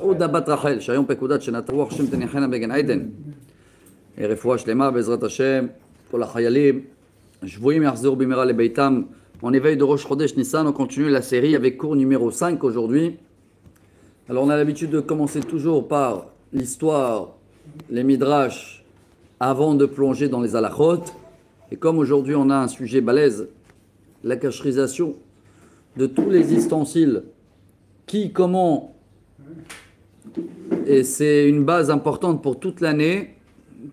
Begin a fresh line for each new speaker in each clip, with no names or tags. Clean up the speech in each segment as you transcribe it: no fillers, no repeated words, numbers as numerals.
Ouda bat Rachel, Shayom Pekudat, Shenataru Hashem Tenichena Begen Aiden. Et Refoua Shlema, Bezrat Hashem, pour la Chayalim. Shvoim Yachzor Bimera le Beitam. En éveil de Rosh Chodesh Nissan, on continue la série avec cours numéro 5 aujourd'hui. Alors on a l'habitude de commencer toujours par l'histoire, les midrash, avant de plonger dans les halachot. Et comme aujourd'hui on a un sujet balèze, la cacherisation de tous les ustensiles, qui, comment, et c'est une base importante pour toute l'année,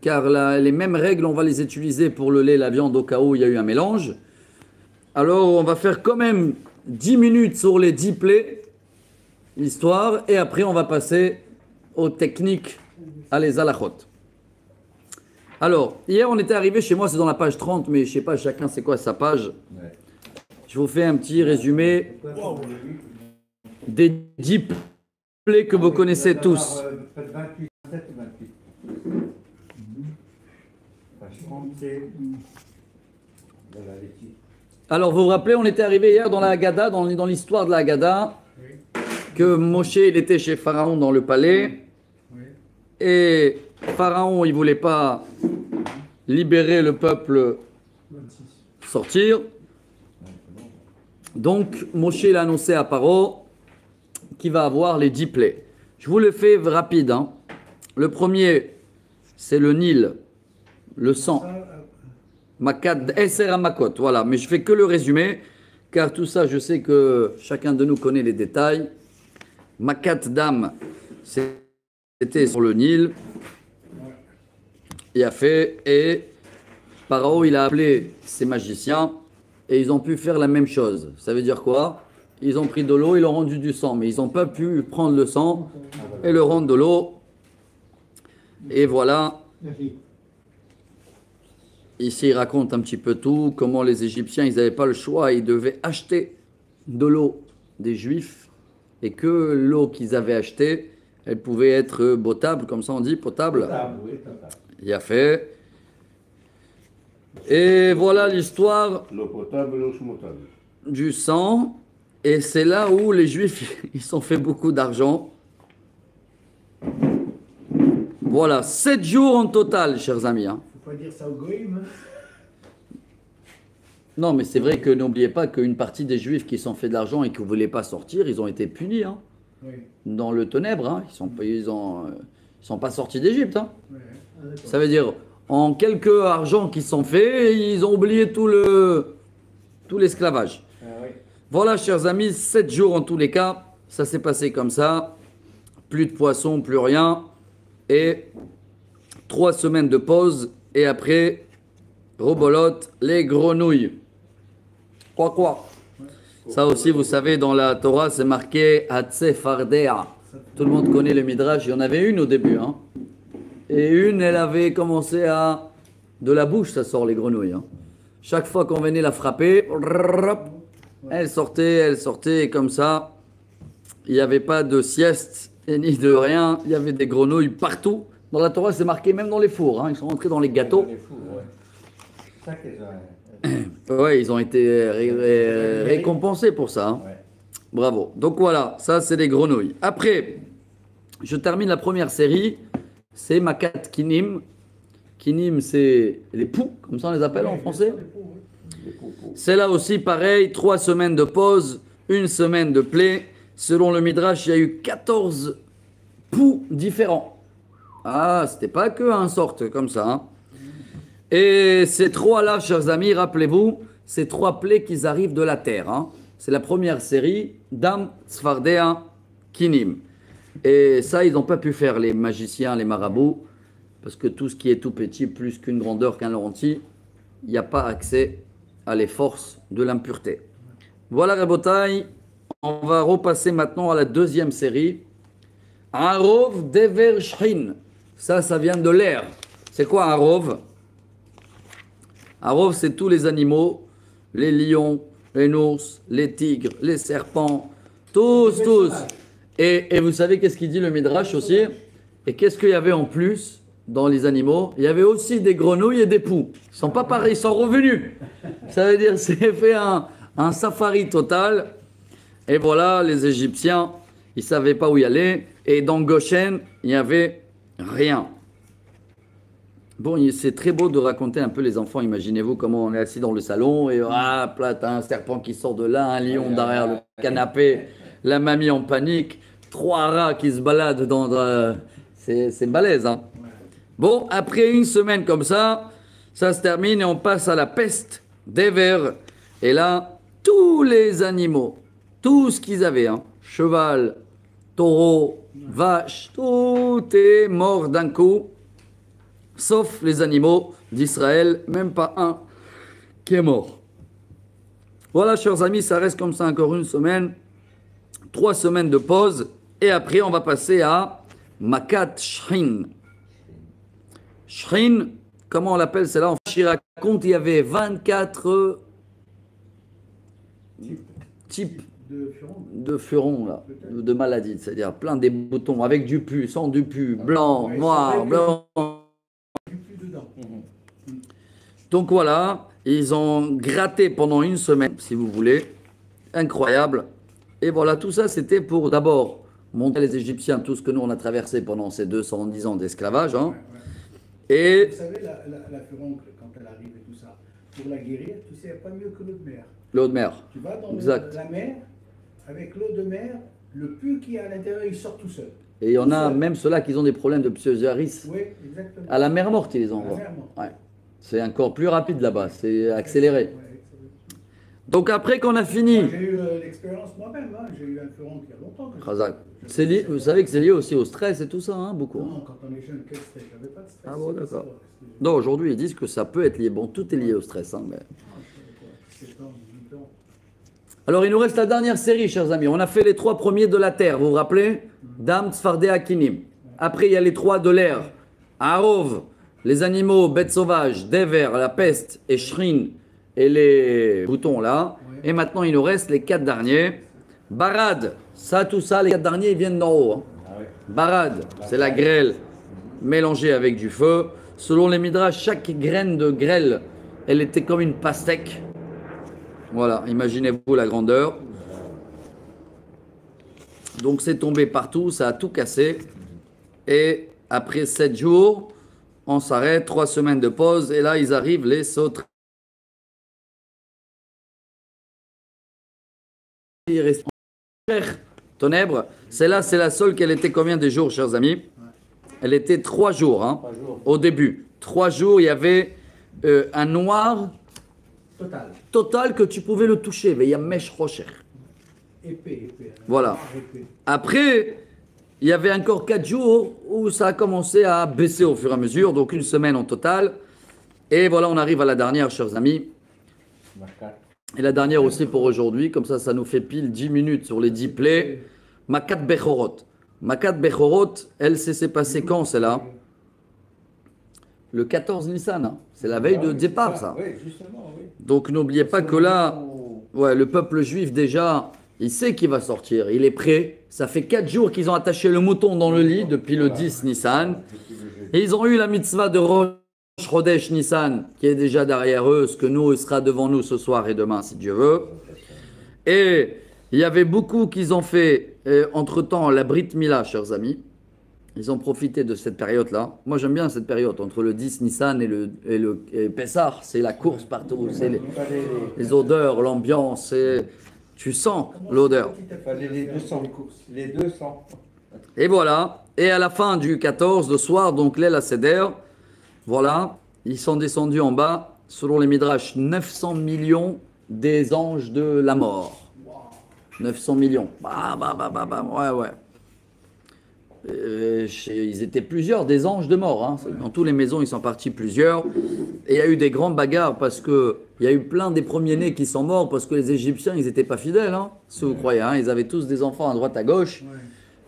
car les mêmes règles, on va les utiliser pour le lait, la viande, au cas où il y a eu un mélange. Alors on va faire quand même 10 minutes sur les 10 plaies, l'histoire, et après on va passer aux techniques, à les halachot. Alors, hier on était arrivé, chez moi c'est dans la page 30, mais je sais pas chacun c'est quoi sa page. Je vous fais un petit résumé des 10 plaies que vous connaissez tous. Alors vous vous rappelez, on était arrivé hier dans la Haggadah, dans l'histoire de la Haggadah, que Moshe il était chez Pharaon dans le palais, et Pharaon il voulait pas libérer le peuple, sortir. Donc Moshe il a annoncé à Paro qu'il va avoir les 10 plaies. Je vous le fais rapide. Le premier, c'est le Nil, le sang. Makat Eser Amakot, voilà. Mais je fais que le résumé, car tout ça, je sais que chacun de nous connaît les détails. Makat Dam, c'était sur le Nil. Il a fait, et Pharaon, il a appelé ses magiciens, et ils ont pu faire la même chose. Ça veut dire quoi? Ils ont pris de l'eau, ils ont rendu du sang, mais ils n'ont pas pu prendre le sang et le rendre de l'eau. Et voilà. Ici, il raconte un petit peu tout, comment les Égyptiens, ils n'avaient pas le choix, ils devaient acheter de l'eau des Juifs, et que l'eau qu'ils avaient achetée, elle pouvait être potable, comme ça on dit, potable. Potable, oui, potable. Il a fait. Et voilà l'histoire du sang, et c'est là où les Juifs, ils sont fait beaucoup d'argent. Voilà, 7 jours en total, chers amis.
Faut pas dire ça au goïm.
Non, mais c'est vrai que n'oubliez pas qu'une partie des Juifs qui sont fait de l'argent et qui ne voulaient pas sortir, ils ont été punis
Oui.
dans le ténèbre. Ils sont pas sortis d'Égypte.
Oui.
Ça veut dire, en quelques argent qui sont faits, ils ont oublié tout l'esclavage.
Oui.
Voilà, chers amis, 7 jours en tous les cas. Ça s'est passé comme ça. Plus de poissons, plus rien. Et 3 semaines de pause. Et après, rebolote, les grenouilles. Quoi. Ça aussi, vous savez, dans la Torah, c'est marqué Hatzefardea. Tout le monde connaît le Midrash. Il y en avait une au début. Et une, elle avait commencé à... De la bouche, ça sort les grenouilles. Chaque fois qu'on venait la frapper, elle sortait, et comme ça, il n'y avait pas de sieste et ni de rien. Il y avait des grenouilles partout. Dans la Torah, c'est marqué même dans les fours. Ils sont rentrés dans les gâteaux.
Dans les fours, ouais. Ça qu'ils ont...
Ouais, ils ont été récompensés pour ça.
Ouais.
Bravo. Donc voilà, ça c'est des grenouilles. Après, je termine la première série. C'est Makat Kinim. Kinim, c'est les poux, comme ça on les appelle en français. C'est là aussi pareil, 3 semaines de pause, 1 semaine de play. Selon le Midrash, il y a eu 14 poux différents. Ah, c'était pas que un sorte comme ça. Et ces 3-là, chers amis, rappelez-vous, ces 3 plaies qui arrivent de la terre. C'est la première série, Dam, Sfardea, Kinim. Et ça, ils n'ont pas pu faire, les magiciens, les marabouts, parce que tout ce qui est tout petit, plus qu'une grandeur qu'un lentille, il n'y a pas accès à les forces de l'impureté. Voilà, Rabotai, on va repasser maintenant à la deuxième série. Arov Dever Shrin. Ça vient de l'air. C'est quoi Arov? Arov, c'est tous les animaux, les lions, les ours, les tigres, les serpents, tous. Et vous savez qu'est-ce qu'il dit le Midrash aussi? Et qu'est-ce qu'il y avait en plus dans les animaux? Il y avait aussi des grenouilles et des poux. Ils ne sont pas pareils, ils sont revenus. Ça veut dire c'est fait un safari total. Et voilà, les Égyptiens, Ils ne savaient pas où y aller. Et dans Goshen, il n'y avait rien. Bon, c'est très beau de raconter un peu les enfants. Imaginez-vous comment on est assis dans le salon et là, t'as un serpent qui sort de là, un lion derrière le canapé, la mamie en panique, 3 rats qui se baladent dans... c'est balèze, hein. Bon, après une semaine comme ça se termine et on passe à la peste des vers. Et là, tous les animaux, tout ce qu'ils avaient, hein, cheval, taureau, vache, tout est mort d'un coup. Sauf les animaux d'Israël, même pas un qui est mort. Voilà, chers amis, ça reste comme ça encore une semaine. 3 semaines de pause. Et après, on va passer à Makat Shrin. Shrin, comment on l'appelle? C'est là, en fait, il raconte, il y avait 24 types de furons, là, de maladies. C'est-à-dire plein des boutons, avec du pus, sans du pus, blanc, noir, blanc. Donc voilà, ils ont gratté pendant une semaine, si vous voulez. Incroyable. Et voilà, tout ça, c'était pour d'abord montrer les Égyptiens tout ce que nous, on a traversé pendant ces 210 ans d'esclavage. Hein. Et...
Vous savez, la furoncle, quand elle arrive et tout ça, pour la guérir, tu sais, il n'y a pas mieux que l'eau de mer.
L'eau de mer.
Tu vas dans
exact.
La mer, avec l'eau de mer, le pus qui est à l'intérieur, il sort tout seul.
Et il y en a même ceux-là qui ont des problèmes de psoriasis.
Oui, exactement.
À la mer morte, ils les envoient. Ouais. C'est encore plus rapide là-bas, c'est accéléré. Donc après qu'on a fini...
J'ai eu l'expérience moi-même, hein. J'ai eu un furon il y a longtemps.
Vous savez que c'est lié aussi au stress et tout ça, hein, beaucoup.
Non, quand on est jeune, quel stress? J'avais pas de stress.
Ah bon, d'accord. Non, aujourd'hui, ils disent que ça peut être lié. Bon, tout est lié au stress. Hein, mais... Alors, il nous reste la dernière série, chers amis. On a fait les 3 premiers de la terre, vous vous rappelez? Dam, Tzfardé, Akinim. Après, il y a les 3 de l'air. Arov, les animaux, bêtes sauvages, Dever, la peste, et Shrin, et les boutons là. Et maintenant, il nous reste les 4 derniers. Barad, ça, tout ça, les 4 derniers, ils viennent d'en haut. Hein. Barad, c'est la grêle mélangée avec du feu. Selon les Midrash, chaque graine de grêle, elle était comme une pastèque. Voilà, imaginez-vous la grandeur. Donc c'est tombé partout, ça a tout cassé. Et après 7 jours, on s'arrête, 3 semaines de pause. Et là, ils arrivent, les sautres. Il reste Tonèbre. Celle-là, c'est la seule qu'elle était combien de jours, chers amis? Elle était 3 jours, hein, au début. 3 jours, il y avait un noir total que tu pouvais le toucher. Mais il y a Mesh Rocher.
Épais.
Voilà. Après, il y avait encore 4 jours où ça a commencé à baisser au fur et à mesure. Donc une semaine en total. Et voilà, on arrive à la dernière, chers amis. Et la dernière aussi pour aujourd'hui. Comme ça nous fait pile 10 minutes sur les 10 plaies. Makat Bechorot. Makat Bechorot, elle s'est passée quand, celle-là? Le 14 Nissan, hein. C'est la veille de départ, ça.
Oui, justement, oui.
Donc n'oubliez pas que là, ouais, le peuple juif déjà, il sait qu'il va sortir, il est prêt. Ça fait 4 jours qu'ils ont attaché le mouton dans le lit depuis le 10 Nissan. Et ils ont eu la mitzvah de Rosh Chodesh Nissan qui est déjà derrière eux, ce que nous, il sera devant nous ce soir et demain si Dieu veut. Et il y avait beaucoup qui ont fait entre-temps la Brit Mila, chers amis. Ils ont profité de cette période-là. Moi, j'aime bien cette période entre le 10 Nissan et Pessah. C'est la course partout, c'est les odeurs, l'ambiance. Tu sens l'odeur.
Les 200.
Et voilà. Et à la fin du 14, le soir, donc l'El Seder, voilà, ils sont descendus en bas, selon les Midrash, 900 millions des anges de la mort. 900 millions. Ouais. Ils étaient plusieurs des anges de mort. Hein. Dans toutes les maisons, ils sont partis plusieurs. Et il y a eu des grandes bagarres parce qu'il y a eu plein des premiers-nés qui sont morts parce que les Égyptiens, ils n'étaient pas fidèles. Hein, si vous croyez. Hein. Ils avaient tous des enfants à droite, à gauche.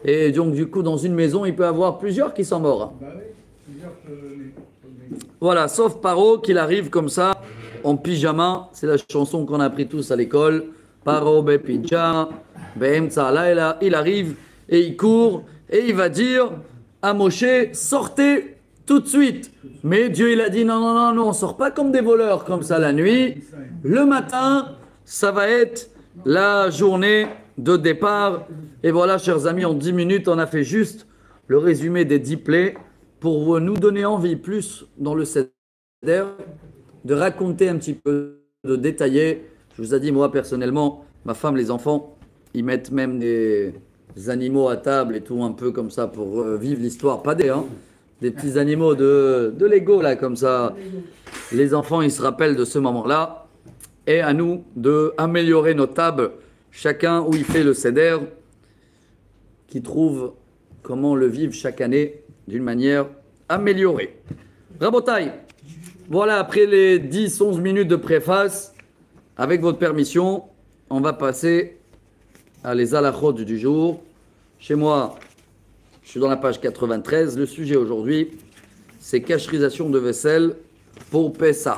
Et donc, du coup, dans une maison, il peut y avoir plusieurs qui sont morts. Hein. Voilà, sauf Paro qu'il arrive comme ça, en pyjama. C'est la chanson qu'on a appris tous à l'école. Paro be pyjama, il arrive et il court. Et il va dire à Moshe, sortez tout de suite. Mais Dieu, il a dit, non, on ne sort pas comme des voleurs comme ça la nuit. Le matin, ça va être la journée de départ. Et voilà, chers amis, en 10 minutes, on a fait juste le résumé des 10 plaies pour nous donner envie, plus dans le Seder, de raconter un petit peu, de détailler. Je vous ai dit, moi, personnellement, ma femme, les enfants, ils mettent même des animaux à table et tout, un peu comme ça, pour vivre l'histoire. Pas des petits animaux de Lego, là, comme ça. Les enfants, ils se rappellent de ce moment-là. Et à nous d'améliorer nos tables, chacun où il fait le Seder, qui trouve comment le vivre chaque année d'une manière améliorée. Rabotaï, voilà, après les 10-11 minutes de préface, avec votre permission, on va passer à les halachot du jour. Chez moi, je suis dans la page 93. Le sujet aujourd'hui, c'est cacherisation de vaisselle pour Pessah.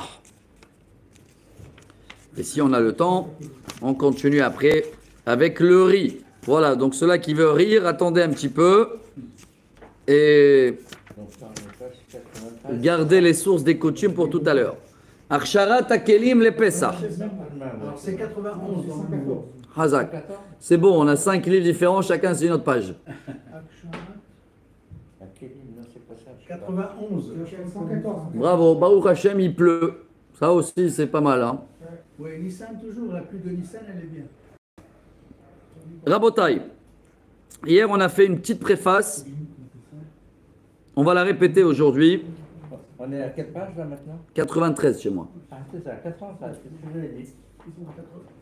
Et si on a le temps, on continue après avec le riz. Voilà, donc ceux-là qui veulent rire, attendez un petit peu et gardez les sources des coutumes pour tout à l'heure. Aksharat Akelim le Pessah.
Alors c'est 91 dans le nouveau.
Hazak. C'est bon, on a 5 livres différents, chacun c'est une autre page.
91.
Bravo, Baruch Hashem, il pleut. Ça aussi, c'est pas mal. Hein.
Oui, Nissan toujours, la pluie de Nissan, elle est bien.
Rabotai, hier on a fait une petite préface. On va la répéter aujourd'hui.
On est à quelle page là maintenant?
93 chez moi.
Ah, c'est ça, 93, c'est ce que je l'ai dit.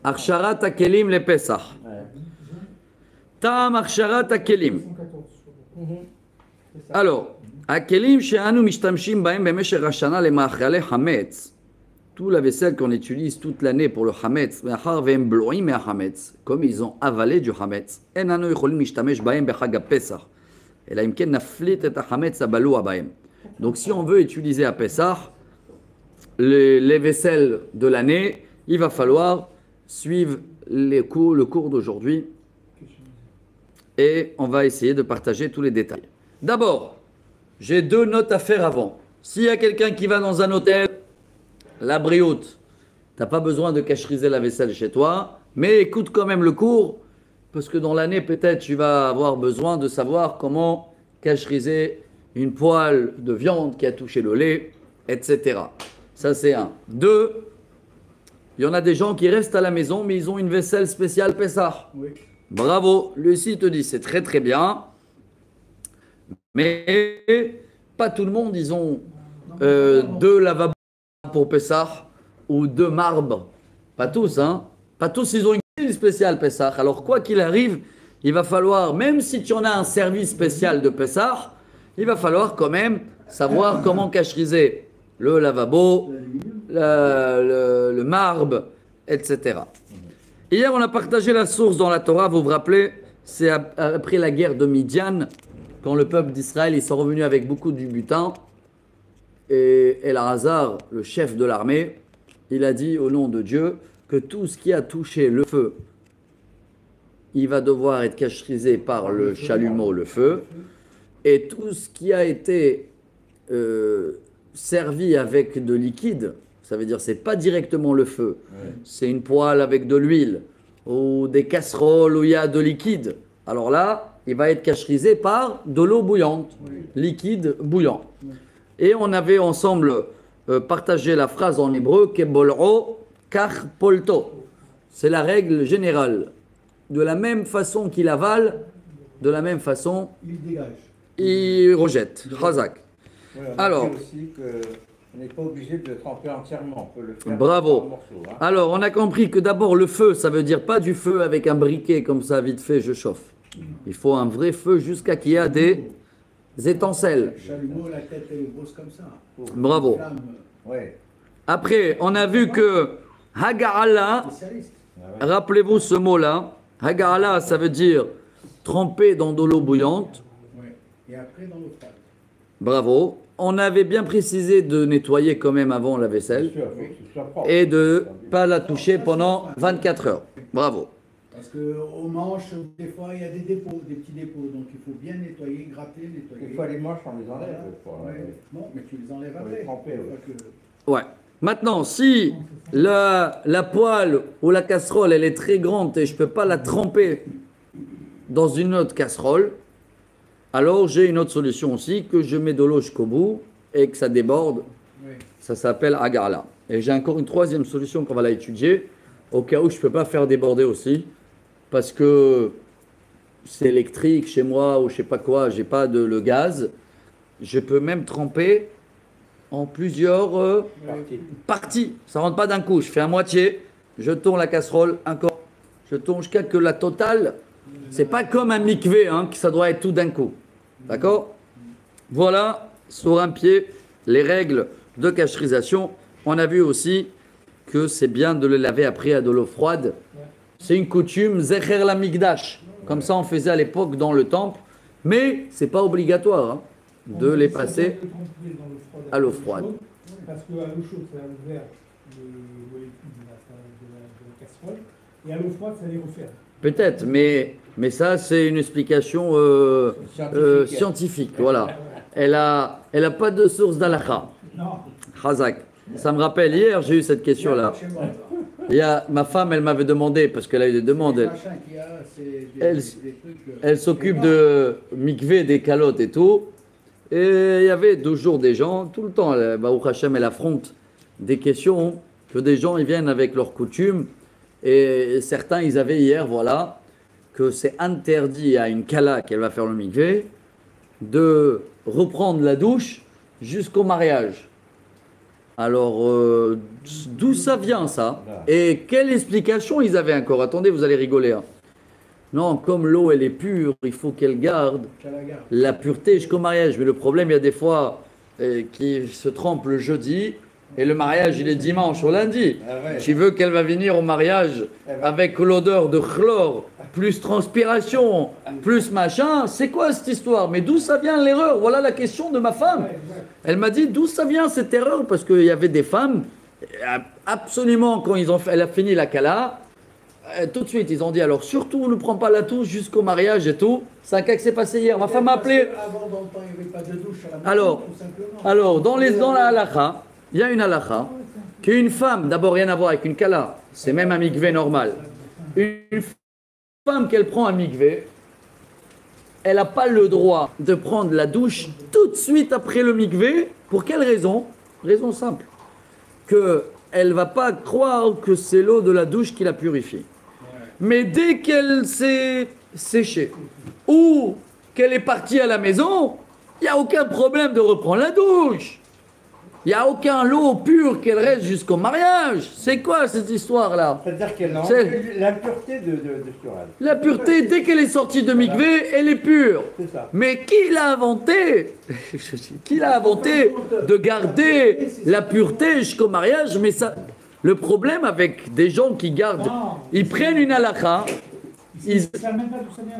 Aksharat Akelim le Pessah.
Ouais.
Tam Aksharat Akelim. Alors, Akelim she'anu mishtamshim bahem b'meshech hashana lema'achale hametz. Tout la vaisselle qu'on utilise toute l'année pour le hametz, me'achar ve'hem blo'im me'hametz, comme ils ont avalé du hametz. En anu yicholim mishtamesh bahem b'chag ha'pesach. Ela im ken naflit et hametz habalua bahem. Donc, si on veut utiliser à Pessah les vaisselles de l'année, il va falloir suivre le cours d'aujourd'hui et on va essayer de partager tous les détails. D'abord, j'ai 2 notes à faire avant. S'il y a quelqu'un qui va dans un hôtel, la brioute, tu n'as pas besoin de cacheriser la vaisselle chez toi, mais écoute quand même le cours, parce que dans l'année, peut-être, tu vas avoir besoin de savoir comment cacheriser une poêle de viande qui a touché le lait, etc. Ça, c'est 1. 2, il y en a des gens qui restent à la maison, mais ils ont une vaisselle spéciale Pessah.
Oui.
Bravo, Lucie te dit, c'est très très bien. Mais pas tout le monde, ils ont 2 lavabos pour Pessah ou 2 marbres. Pas tous, hein. Pas tous, ils ont une cuisine spéciale Pessah. Alors, quoi qu'il arrive, il va falloir, même si tu en as un service spécial de Pessah, il va falloir quand même savoir comment cacheriser le lavabo, le marbre, etc. Hier, on a partagé la source dans la Torah, vous vous rappelez, c'est après la guerre de Midian, quand le peuple d'Israël, ils sont revenus avec beaucoup de butin, et Elazar, le chef de l'armée, il a dit au nom de Dieu que tout ce qui a touché le feu, il va devoir être cacherisé par le chalumeau, le feu, et tout ce qui a été servi avec de liquide, ça veut dire c'est pas directement le feu, c'est une poêle avec de l'huile, ou des casseroles où il y a de liquide. Alors là, il va être cacherisé par de l'eau bouillante, liquide bouillant. Et on avait ensemble partagé la phrase en hébreu, Kebol'o kach polto. C'est la règle générale. De la même façon qu'il avale, de la même façon,
Il dégage.
il rejette. Chazak.
Ouais, on a
Alors.
dit aussi qu'on n'est pas obligé de tremper entièrement, on peut le faire
Bravo.
en morceaux. Hein.
Alors, on a compris que d'abord, le feu, ça veut dire pas du feu avec un briquet comme ça, vite fait, je chauffe. Il faut un vrai feu jusqu'à qu'il y a des étincelles.
Le chalumeau, la tête, elle est grosse comme ça.
Bravo.
Flamme,
Ouais.
Après, on a vu que Haga'ala,
spécialiste.
rappelez-vous ce mot-là, Haga'ala, ça veut dire tremper dans de l'eau bouillante.
Ouais. Et après, dans l'eau froide.
Bravo. On avait bien précisé de nettoyer quand même avant la
Bien
vaisselle
sûr, il faut que ce soit propre.
et de pas la toucher pendant 24 heures. Bravo.
Parce qu'au manche, des fois, il y a des dépôts, des petits dépôts. Donc, il faut bien nettoyer, gratter, nettoyer.
Des fois, les manches, on les enlève.
Voilà.
des fois,
Ouais.
ouais.
Non, mais tu les enlèves
Faut
après.
les tremper,
Une
ouais.
fois que-
Ouais. Maintenant, si la poêle ou la casserole, elle est très grande et je ne peux pas la tremper dans une autre casserole, alors j'ai une autre solution aussi, que je mets de l'eau jusqu'au bout et que ça déborde.
Oui.
Ça s'appelle agarla. Et j'ai encore une troisième solution qu'on va la étudier, au cas où je ne peux pas faire déborder aussi, parce que c'est électrique chez moi ou je sais pas quoi, j'ai pas de le gaz. Je peux même tremper en plusieurs parties. Ça rentre pas d'un coup. Je fais à moitié, je tourne la casserole, encore, je tourne jusqu'à que la totale. C'est pas comme un mikvé, hein, que ça doit être tout d'un coup. D'accord? Voilà, sur un pied, les règles de cacherisation. On a vu aussi que c'est bien de le laver après à de l'eau froide. C'est une coutume, Zecher la Migdash. Comme ça, on faisait à l'époque dans le temple. Mais c'est pas obligatoire hein, de les passer à l'eau froide.
Parce qu'à l'eau chaude, ça a ouvert le molécule de la casserole. Et à l'eau froide, ça les referme.
Peut-être, mais ça, c'est une explication scientifique. Voilà. Elle a pas de source d'alakha.
Non.
Khazak. Ça me rappelle, hier, j'ai eu cette question-là. Il y a, ma femme, elle m'avait demandé, parce qu'elle a eu des demandes, elle s'occupe de mikvé, des calottes et tout. Et il y avait toujours des gens, tout le temps, Baruch Hashem, elle affronte des questions, que des gens, ils viennent avec leurs coutumes. Et certains, ils avaient hier, voilà, que c'est interdit à une kala qu'elle va faire le mikvé de reprendre la douche jusqu'au mariage. Alors, d'où ça vient ça? Et quelle explication ils avaient encore? Attendez, vous allez rigoler. Hein. Non, comme l'eau, elle est pure, il faut qu'elle garde la pureté jusqu'au mariage. Mais le problème, il y a des fois qui se trempent le jeudi et le mariage, il est dimanche ou lundi. Tu veux qu'elle va venir au mariage avec l'odeur de chlore, plus transpiration, plus machin? C'est quoi cette histoire? Mais d'où ça vient l'erreur? Voilà la question de ma femme. Elle m'a dit d'où ça vient cette erreur? Parce qu'il y avait des femmes, absolument, quand elle a fini la kala, tout de suite, ils ont dit alors surtout ne prends pas la douche jusqu'au mariage et tout. C'est un cas qui s'est passé hier. Ma femme m'a appelé.
Avant, dans le temps, il n'y avait pas de douche à la maison, tout simplement.
Alors dans la halakha, il y a une halakha qu'une femme, d'abord rien à voir avec une kala, c'est même un mikvé normal. Une femme qu'elle prend un mikvé, elle n'a pas le droit de prendre la douche tout de suite après le mikvé. Pour quelle raison? Raison simple. Elle ne va pas croire que c'est l'eau de la douche qui la purifie. Mais dès qu'elle s'est séchée ou qu'elle est partie à la maison, il n'y a aucun problème de reprendre la douche. Il n'y a aucun lot pur qu'elle reste jusqu'au mariage. C'est quoi cette histoire-là?
C'est-à-dire qu'elle a la pureté de Sural.
La pureté, dès qu'elle est sortie de mikvé, elle est pure.
C'est ça.
Mais qui l'a inventé? Qui l'a inventé de garder la pureté jusqu'au mariage? Mais ça, le problème avec des gens qui gardent, ils prennent une halakha, ils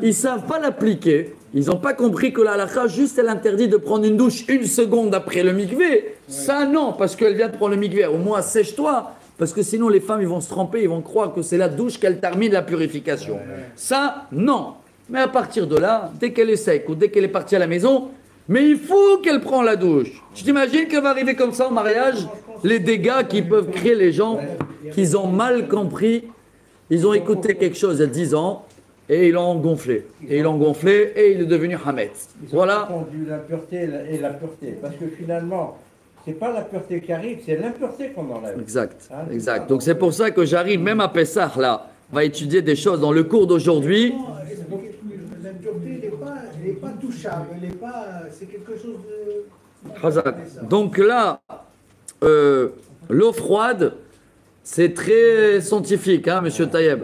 ne savent pas l'appliquer. Ils n'ont pas compris que la halakha, juste elle interdit de prendre une douche une seconde après le mikvé. Ça non, parce qu'elle vient de prendre le mikvé. Au moins sèche-toi, parce que sinon les femmes ils vont se tremper, ils vont croire que c'est la douche qu'elle termine la purification. Ça non. Mais à partir de là, dès qu'elle est sec ou dès qu'elle est partie à la maison, mais il faut qu'elle prenne la douche. Tu t'imagines qu'elle va arriver comme ça au mariage? Les dégâts qui peuvent créer les gens qui ont mal compris. Ils ont écouté quelque chose il y a 10 ans. Et ils l'ont gonflé. Et ils l'ont gonflé et il est devenu Hametz. Voilà.
Ils ont confondu la pureté et la pureté. Parce que finalement, c'est pas la pureté qui arrive, c'est l'impureté qu'on enlève.
Exact. Exact. Donc c'est pour ça que j'arrive même à Pessah là. On va étudier des choses dans le cours d'aujourd'hui.
L'impureté n'est pas touchable. C'est quelque chose de.
Hazak. Donc là, l'eau froide, c'est très scientifique, hein, monsieur Tayeb.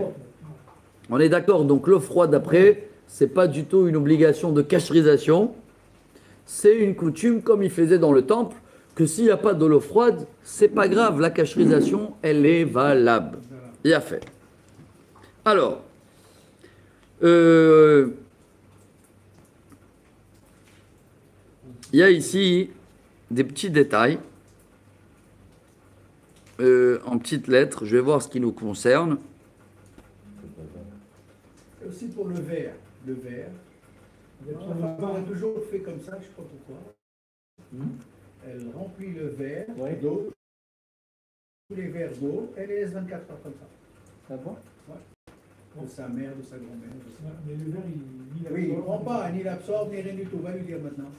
On est d'accord, donc l'eau froide après, c'est pas du tout une obligation de cacherisation. C'est une coutume comme il faisait dans le temple, que s'il n'y a pas de l'eau froide, c'est pas grave, la cacherisation, elle est valable. Il a fait. Alors, il y a ici des petits détails en petites lettres. Je vais voir ce qui nous concerne.
Aussi pour le verre. Le verre. On a toujours fait comme ça, je ne sais pas pourquoi. Elle remplit le verre d'eau. tous les verres d'eau, elle les laisse 24 heures comme ça.
Ah bon?
De sa mère, de sa grand-mère.
Mais le verre, il
Oui, il ne prend pas, ni l'absorbe, ni rien du tout. Va lui dire maintenant.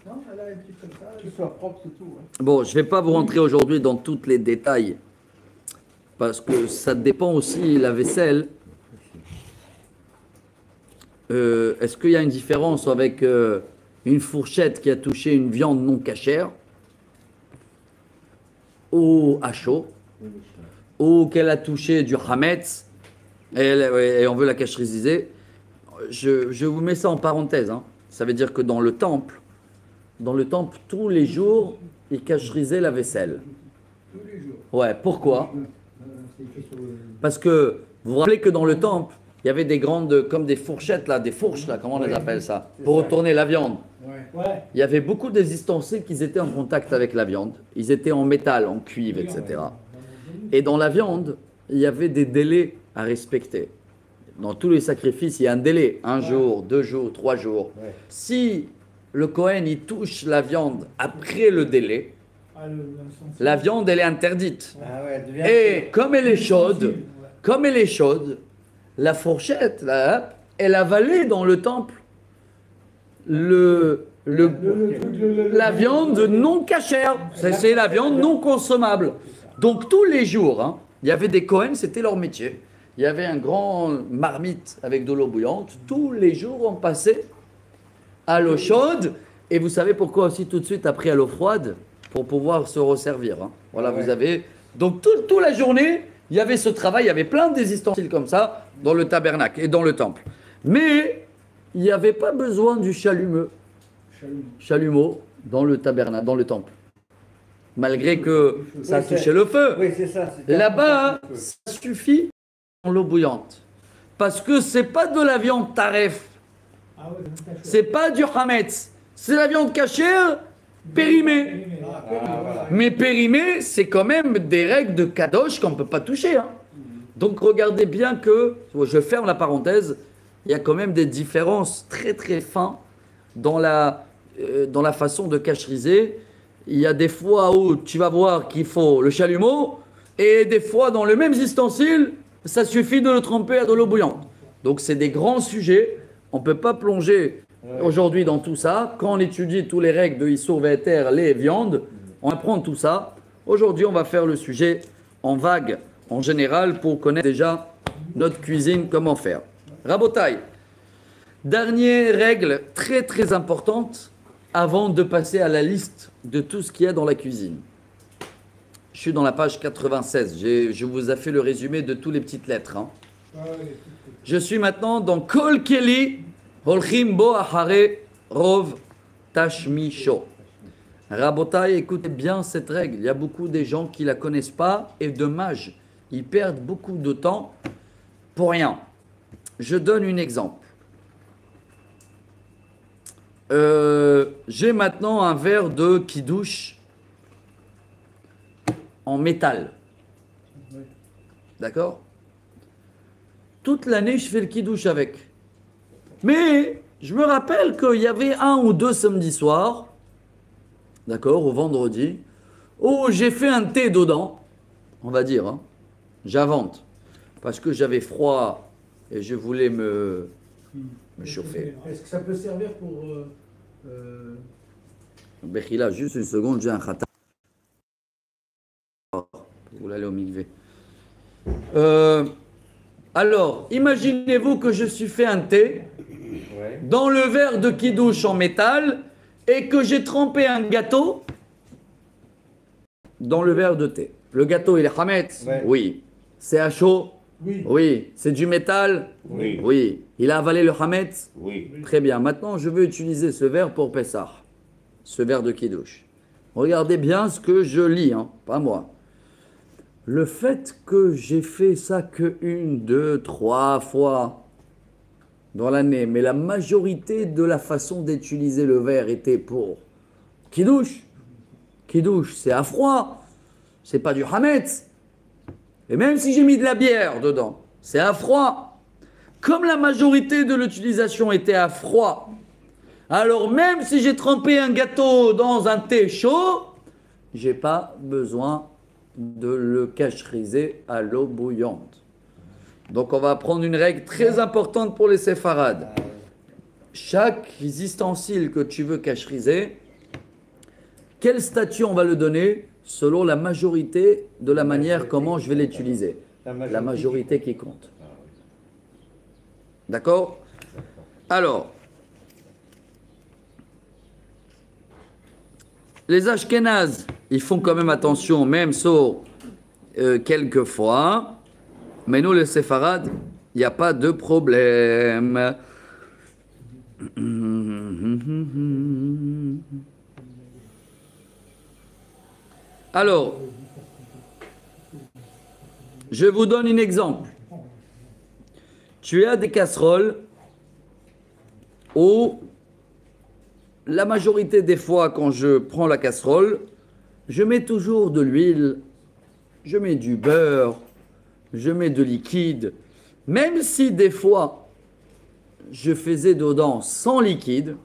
Non, elle a une petite comme ça.
Qu'il soit propre, c'est tout. Hein.
Bon, je ne vais pas vous rentrer aujourd'hui dans tous les détails, parce que ça dépend aussi, la vaisselle. Est-ce qu'il y a une différence avec une fourchette qui a touché une viande non cachère, ou à chaud, ou qu'elle a touché du hametz, et on veut la cacheriser? Je vous mets ça en parenthèse. Hein. Ça veut dire que dans le temple, tous les jours, ils cacherisaient la vaisselle.
Tous les jours.
Ouais, pourquoi? Parce que vous vous rappelez que dans le temple, il y avait des grandes, comme des fourchettes là, des fourches là, comment on les appelle ça? Pour retourner la viande.
Ouais.
Il y avait beaucoup des ustensiles qui étaient en contact avec la viande. Ils étaient en métal, en cuivre, etc. Et dans la viande, il y avait des délais à respecter. Dans tous les sacrifices, il y a un délai. 1 jour, 2 jours, 3 jours.
Ouais.
Si le Kohen, il touche la viande après le délai, la viande, elle est interdite.
Ah ouais, elle devient.
Et comme elle est chaude, la fourchette, là, elle avalait dans le temple la viande non cachère. C'est la viande non consommable. Donc tous les jours, hein, il y avait des Kohen, c'était leur métier. Il y avait un grand marmite avec de l'eau bouillante. Tous les jours, on passait à l'eau chaude. Et vous savez pourquoi aussi tout de suite après à l'eau froide? Pour pouvoir se resservir. Hein. Voilà,
Ouais.
vous avez... Donc toute la journée, il y avait ce travail, il y avait plein des ustensiles comme ça dans le tabernacle et dans le temple. Mais il n'y avait pas besoin du chalumeau dans le tabernacle, dans le temple. Malgré que ça
Oui,
touchait le feu.
Oui, c'est ça. c'était
Là-bas,
un peu.
ça suffit dans l'eau bouillante. Parce que c'est pas de la viande taref,
Ah ouais,
c'est pas du hametz, c'est la viande cachère périmée.
Ah,
voilà.
Mais périmée, c'est quand même des règles de kadosh qu'on ne peut pas toucher. Hein. Donc regardez bien que, je ferme la parenthèse, il y a quand même des différences très très fines dans la façon de cacheriser. Il y a des fois où tu vas voir qu'il faut le chalumeau, et des fois dans le même ustensile, ça suffit de le tremper à de l'eau bouillante. Donc c'est des grands sujets, on ne peut pas plonger aujourd'hui dans tout ça. Quand on étudie tous les règles de Issour Ve'eter, les viandes, on apprend tout ça. Aujourd'hui, on va faire le sujet en vague, en général, pour connaître déjà notre cuisine, comment faire. Rabotai, dernière règle très très importante avant de passer à la liste de tout ce qu'il y a dans la cuisine. Je suis dans la page 96, je vous ai fait le résumé de toutes les petites lettres. Hein. Je suis maintenant dans Kol Keli, Holchim Bo Ahare Rov Tashmisho. Rabotai, écoutez bien cette règle. Il y a beaucoup de gens qui ne la connaissent pas et dommage, ils perdent beaucoup de temps pour rien. Je donne un exemple. J'ai maintenant un verre de kidouche en métal. D'accord? Toute l'année, je fais le kidouche avec. Mais je me rappelle qu'il y avait 1 ou 2 samedis soirs, d'accord, au vendredi, où j'ai fait un thé dedans, on va dire, hein, j'invente, parce que j'avais froid et je voulais me chauffer.
Est-ce que ça peut servir pour...
Bechila, juste une seconde, j'ai un khata. Vous allez au mikvé. Alors, imaginez-vous que je suis fait un thé dans le verre de kidouche en métal et que j'ai trempé un gâteau dans le verre de thé. Le gâteau, il est hametz?
Ouais.
Oui. C'est à chaud?
Oui.
Oui. C'est du métal?
Oui.
Oui. Il a avalé le hametz?
Oui.
Très bien. Maintenant, je veux utiliser ce verre pour Pessah. Ce verre de kidouche. Regardez bien ce que je lis, hein, pas moi. Le fait que j'ai fait ça que 1, 2, 3 fois dans l'année, mais la majorité de la façon d'utiliser le verre était pour kidouche. Kidouche, c'est à froid. C'est pas du hametz. Et même si j'ai mis de la bière dedans, c'est à froid. Comme la majorité de l'utilisation était à froid, alors même si j'ai trempé un gâteau dans un thé chaud, j'ai pas besoin de le cacheriser à l'eau bouillante. Donc on va prendre une règle très importante pour les séfarades. Chaque ustensile que tu veux cacheriser, quel statut on va le donner selon la majorité de la manière comment je vais l'utiliser. La majorité qui compte. D'accord? Alors, les Ashkénazes, ils font quand même attention, même sur quelques fois. Mais nous, les séfarades, il n'y a pas de problème. Alors, je vous donne un exemple. Tu as des casseroles où la majorité des fois, quand je prends la casserole, je mets toujours de l'huile, je mets du beurre, je mets de liquide. Même si des fois, je faisais dedans sans liquide.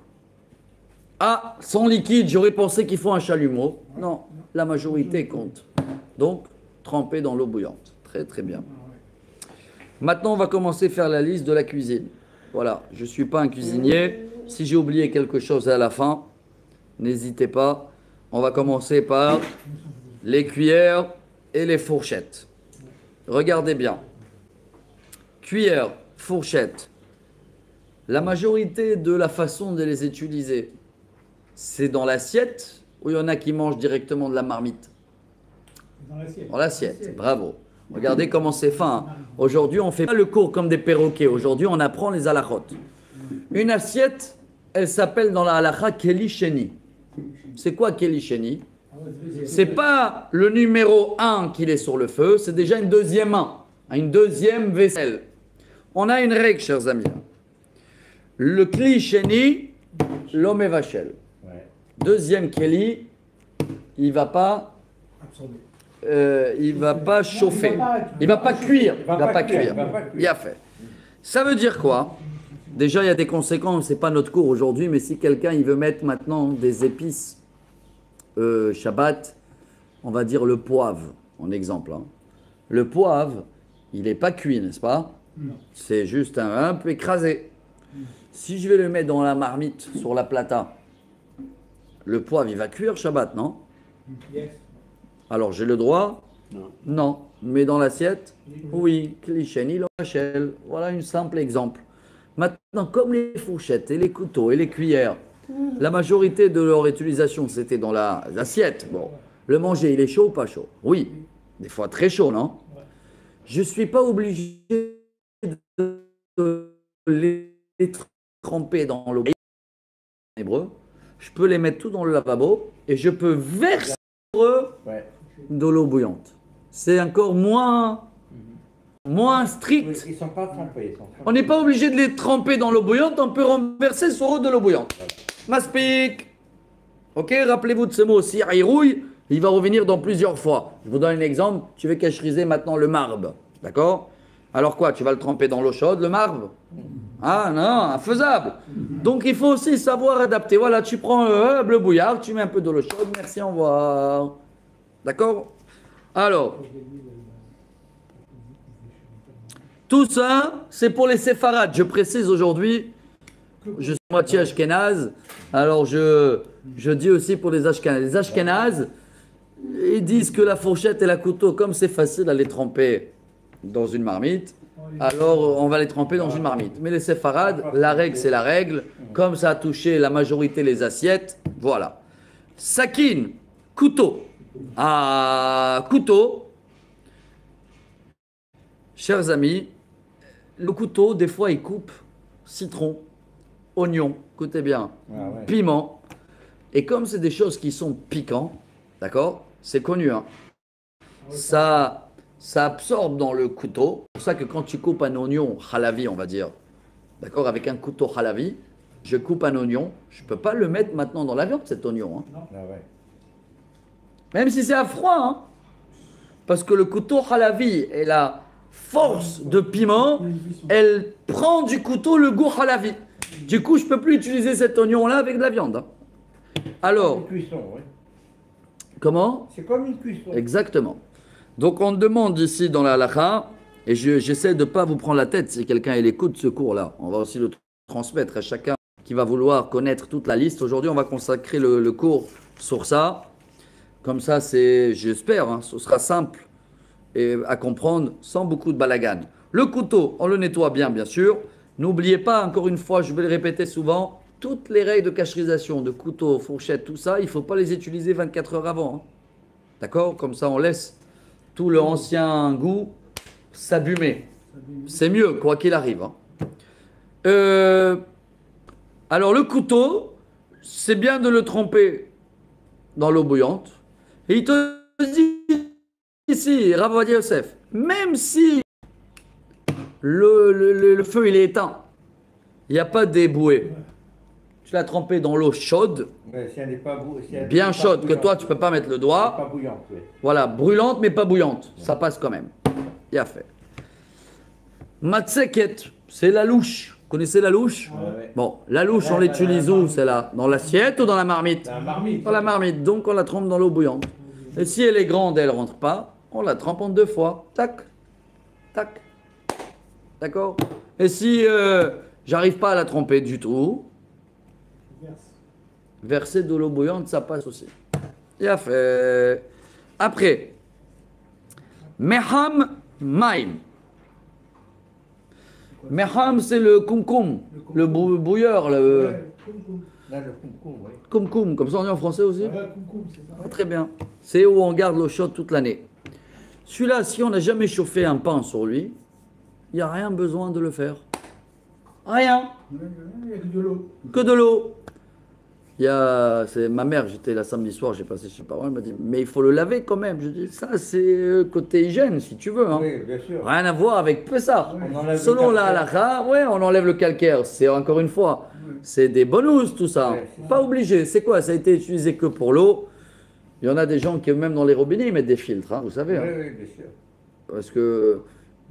Ah, sans liquide, j'aurais pensé qu'il faut un chalumeau. Non, la majorité compte. Donc, tremper dans l'eau bouillante. Très, très bien. Maintenant, on va commencer à faire la liste de la cuisine. Voilà, je ne suis pas un cuisinier. Si j'ai oublié quelque chose à la fin, n'hésitez pas. On va commencer par les cuillères et les fourchettes. Regardez bien. Cuillère, fourchette. La majorité de la façon de les utiliser, c'est dans l'assiette ou il y en a qui mangent directement de la marmite?
Dans l'assiette.
Dans l'assiette, bravo. Regardez comment c'est fin. Aujourd'hui, on ne fait pas le cours comme des perroquets. Aujourd'hui, on apprend les halachot. Une assiette, elle s'appelle dans la halakha Keli Sheni. C'est quoi Keli Sheni? C'est pas le numéro 1 qu'il est sur le feu, c'est déjà une deuxième main, une deuxième vaisselle. On a une règle, chers amis. Le Kli Sheni, l'homme est vachel. Deuxième Keli, il va pas chauffer, il va pas cuire, il a fait. Ça veut dire quoi? Déjà, il y a des conséquences, c'est pas notre cours aujourd'hui, mais si quelqu'un il veut mettre maintenant des épices Shabbat, on va dire le poivre, en exemple. Hein. Le poivre, il n'est pas cuit, n'est-ce pas? C'est juste un peu écrasé. Si je vais le mettre dans la marmite, sur la plata, le poivre, il va cuire Shabbat, non?
Yes.
Alors, j'ai le droit? Non. Mais dans l'assiette? Oui. Cliché, ni l'achel. Voilà un simple exemple. Maintenant, comme les fourchettes et les couteaux et les cuillères, la majorité de leur utilisation, c'était dans l'assiette. Bon, le manger, il est chaud ou pas chaud? Oui. Des fois très chaud, non? Je ne suis pas obligé de les tremper dans l'eau hébreu. Je peux les mettre tout dans le lavabo et je peux verser de l'eau bouillante. C'est encore moins strict.
Ils ne sont pas trempés.
On n'est pas obligé de les tremper dans l'eau bouillante, on peut renverser sur eux de l'eau bouillante. Maspik. Ok, rappelez-vous de ce mot aussi, rouille, il va revenir dans plusieurs fois. Je vous donne un exemple, tu veux cacheriser maintenant le marbre, d'accord? Alors quoi, tu vas le tremper dans l'eau chaude, le marbre? Ah non, infaisable. Donc il faut aussi savoir adapter. Voilà, tu prends le bouillard, tu mets un peu de l'eau chaude, merci, au revoir. D'accord? Alors, tout ça, c'est pour les séfarades. Je précise aujourd'hui, je suis moitié ashkénaze, alors je dis aussi pour les ashkénazes. Les ashkénazes, ils disent que la fourchette et la couteau, comme c'est facile à les tremper dans une marmite, alors on va les tremper dans une marmite. Mais les séfarades, la règle c'est la règle, comme ça a touché la majorité des assiettes, voilà. Sakin, couteau. Ah, couteau. Chers amis, le couteau, des fois, il coupe citron, oignon, écoutez bien, piment. Et comme c'est des choses qui sont piquantes, d'accord? C'est connu, hein? Ça absorbe dans le couteau. C'est pour ça que quand tu coupes un oignon halavi, on va dire, d'accord, avec un couteau halavi, je coupe un oignon, je ne peux pas le mettre maintenant dans la viande, cet oignon. Hein? Même si c'est à froid, hein? Parce que le couteau halavi et la force de piment, elle prend du couteau le goût halavi. Du coup, je ne peux plus utiliser cet oignon-là avec de la viande. Hein? Alors,
Une cuisson, oui.
comment?
C'est comme une cuisson.
Exactement. Donc on demande ici dans la halakha, et j'essaie de ne pas vous prendre la tête si quelqu'un il écoute ce cours-là. On va aussi le transmettre à chacun qui va vouloir connaître toute la liste. Aujourd'hui, on va consacrer le cours sur ça. Comme ça, j'espère, hein, ce sera simple et à comprendre sans beaucoup de balagan. Le couteau, on le nettoie bien sûr. N'oubliez pas, encore une fois, je vais le répéter souvent, toutes les règles de cacherisation, de couteau, fourchette, tout ça, il ne faut pas les utiliser 24 heures avant. Hein. D'accord? Comme ça, on laisse tout le ancien goût s'abîmer. C'est mieux, quoi qu'il arrive. Hein. Alors, le couteau, c'est bien de le tremper dans l'eau bouillante. Et il te dit ici, Rav Ovadia Yosef, même si le feu il est éteint, il n'y a pas d'éboué. Tu l'as trempé dans l'eau chaude,
Mais si elle n'est pas
bien chaude, que toi tu ne peux pas mettre le doigt.
Pas bouillante, oui.
Voilà, brûlante mais pas bouillante. Ça passe quand même. Il a fait. Matseket, c'est la louche. Vous connaissez la louche?
Ouais.
Bon, la louche, on l'utilise où? C'est là, dans l'assiette ou dans la marmite?
La marmite.
Dans la marmite, donc on la trempe dans l'eau bouillante. Et si elle est grande et elle ne rentre pas, on la trempe en 2 fois. Tac, tac. D'accord? Et si j'arrive pas à la tremper du tout, verser de l'eau bouillante, ça passe aussi. Il a fait. Après, Meham Maim. Meham, c'est le kumkum, le bouilleur, le
Là, le concombre, oui.
kumkum, comme ça on dit en français aussi?
Ouais, coucou, c'est ça.
Très bien. C'est où on garde l'eau chaude toute l'année. Celui-là, si on n'a jamais chauffé un pain sur lui, il n'y a rien besoin de le faire. Rien.
Il y a que de l'eau.
Que de l'eau. C'est ma mère, j'étais là samedi soir, j'ai passé chez parents, elle m'a dit, mais il faut le laver quand même. Je dis, ça c'est côté hygiène, si tu veux. Hein.
Oui, bien sûr.
Rien à voir avec Pessah.
On enlève
Selon
le
la
calcaire.
halakha, ouais, on enlève le calcaire. C'est encore une fois, c'est des bonus tout ça.
Ouais, c'est
Pas obligé. C'est quoi? Ça a été utilisé que pour l'eau. Il y en a des gens qui, même dans les robinets, ils mettent des filtres, hein, vous savez.
Oui,
Hein.
oui, bien sûr.
Parce que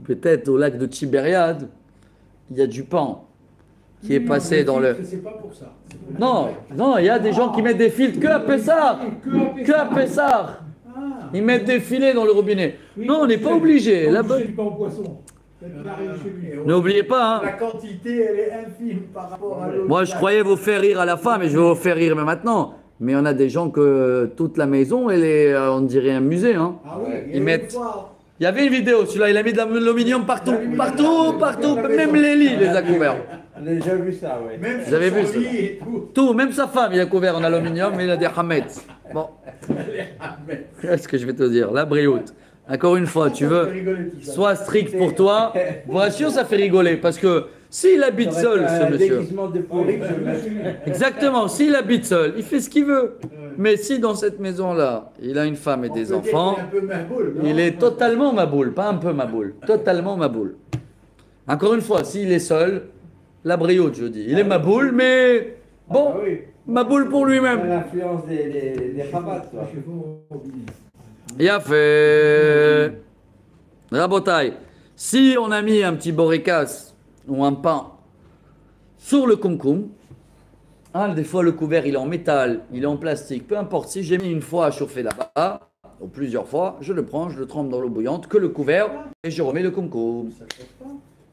peut-être au lac de Tibériade, il y a du pain qui est passé dans le.
C'est pas pour ça. C'est pour-
Non, non, il y a des gens qui mettent des filtres que à Pessah. Que à Pessah.
Ah,
Ils mettent des filets dans le robinet.
Oui,
Non, on n'est pas
c'est-
obligé.
Comme
Là-bas.
du pain au poisson. Ça qui arrive chez lui.
et
N'oubliez pas,
la
hein.
quantité, elle est infime par rapport à l'eau.
Moi, je croyais vous faire rire à la fin, mais je vais vous faire rire maintenant. Mais on a des gens que toute la maison, elle est, on dirait un musée. Hein.
Ah oui,
Ils mettent-
une fois,
Il y avait une vidéo, celui-là, il a mis de l'aluminium partout, partout, même les lits, il les a couverts.
On a déjà vu ça, oui.
même
Vous avez
sur
vu
son
ça
lit et tout.
Tout, même sa femme, il a couvert en aluminium, mais il a des hammets. Bon, qu'est-ce que je vais te dire? La brioute. Encore une fois, tu
Ça fait
veux,
rigoler tout ça.
sois strict pour toi. Vous rassure, ça fait rigoler, parce que s'il habite seul, ce monsieur.
Déguisement de pourri, je vais-
Exactement, s'il habite seul, il fait ce qu'il veut. Mais si dans cette maison-là, il a une femme et des
On peut dire
enfants,
qu'il est un peu maboule, non?
il est totalement ma boule, pas un peu ma boule, totalement ma boule. Encore une fois, s'il est seul, la brioute, je dis. Il est ma boule, mais bon,
Ah oui.
ma boule pour
C'est
lui-même.
l'influence des rabats, toi.
Chez vous, au robinet.
Il a fait. Rabotaille, si on a mis un petit borécas ou un pain sur le kumkum, hein, des fois le couvert il est en métal, il est en plastique, peu importe, si j'ai mis une fois à chauffer là-bas, ou plusieurs fois, je le prends, je le trempe dans l'eau bouillante, que le couvert, et je remets le kumkum.
Ça chauffe pas.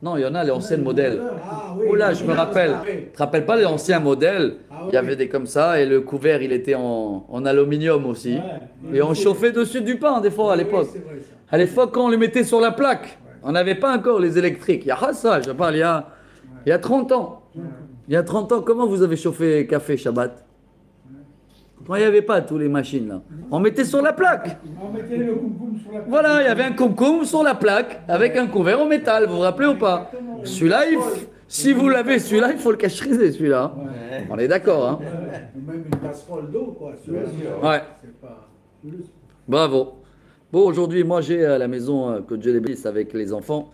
Non, il y en a les anciens modèles.
Ah oui.
Oh là, je me rappelle.
Ah oui.
Tu te rappelles pas les anciens modèles?
Ah
Il y avait
oui.
des comme ça, et le couvert il était en aluminium aussi.
Ouais.
Et on chauffait dessus du pain des fois à l'époque.
Oui, c'est vrai, ça.
À l'époque, quand on les mettait sur la plaque, on n'avait pas encore les électriques. Il y a ça, je parle, il y a 30 ans. Il y a 30 ans, comment vous avez chauffé café Shabbat? Quand il n'y avait pas tous les machines là. On mettait sur la plaque.
On mettait le kumkum sur la plaque.
Voilà, il y avait un kumkum sur la plaque avec un couvert en métal, vous vous rappelez ou pas? Celui-là, si vous l'avez, celui-là, il faut le cacheriser, celui-là.
Ouais.
On est d'accord, hein?
Ou même une casserole d'eau, quoi.
Bien sûr.
Ouais,
C'est pas.
bravo. Bon, aujourd'hui, moi, j'ai à la maison que Dieu les bénisse avec les enfants.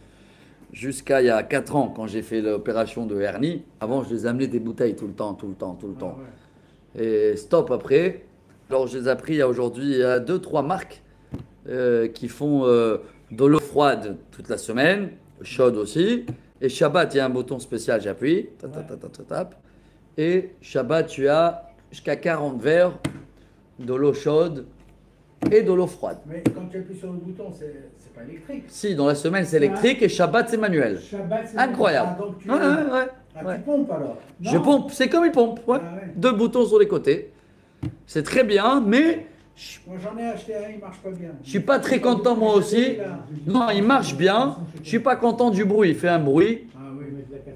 Jusqu'à il y a 4 ans, quand j'ai fait l'opération de hernie, avant, je les amenais des bouteilles tout le temps. Et stop après. Alors, je les ai pris aujourd'hui, il y a 2-3 marques qui font de l'eau froide toute la semaine, chaude aussi. Et Shabbat, il y a un bouton spécial, j'appuie. Tap. Et Shabbat, tu as jusqu'à 40 verres de l'eau chaude et de l'eau froide.
Mais quand tu appuies sur le bouton, c'est pas électrique.
Si, dans la semaine, c'est électrique et Shabbat, c'est manuel.
Shabbat, c'est
Incroyable.
Ah, donc tu,
Ouais, ouais, ouais.
ah,
Ouais.
tu pompes alors.
Je
Non.
pompe, c'est comme une pompe. Ouais.
Ah ouais.
2 boutons sur les côtés. C'est très bien, mais
Moi j'en ai acheté un, il marche pas bien.
je suis pas très content moi aussi. Non, il marche bien. Je suis pas content du bruit. Il fait un bruit.
Ah oui.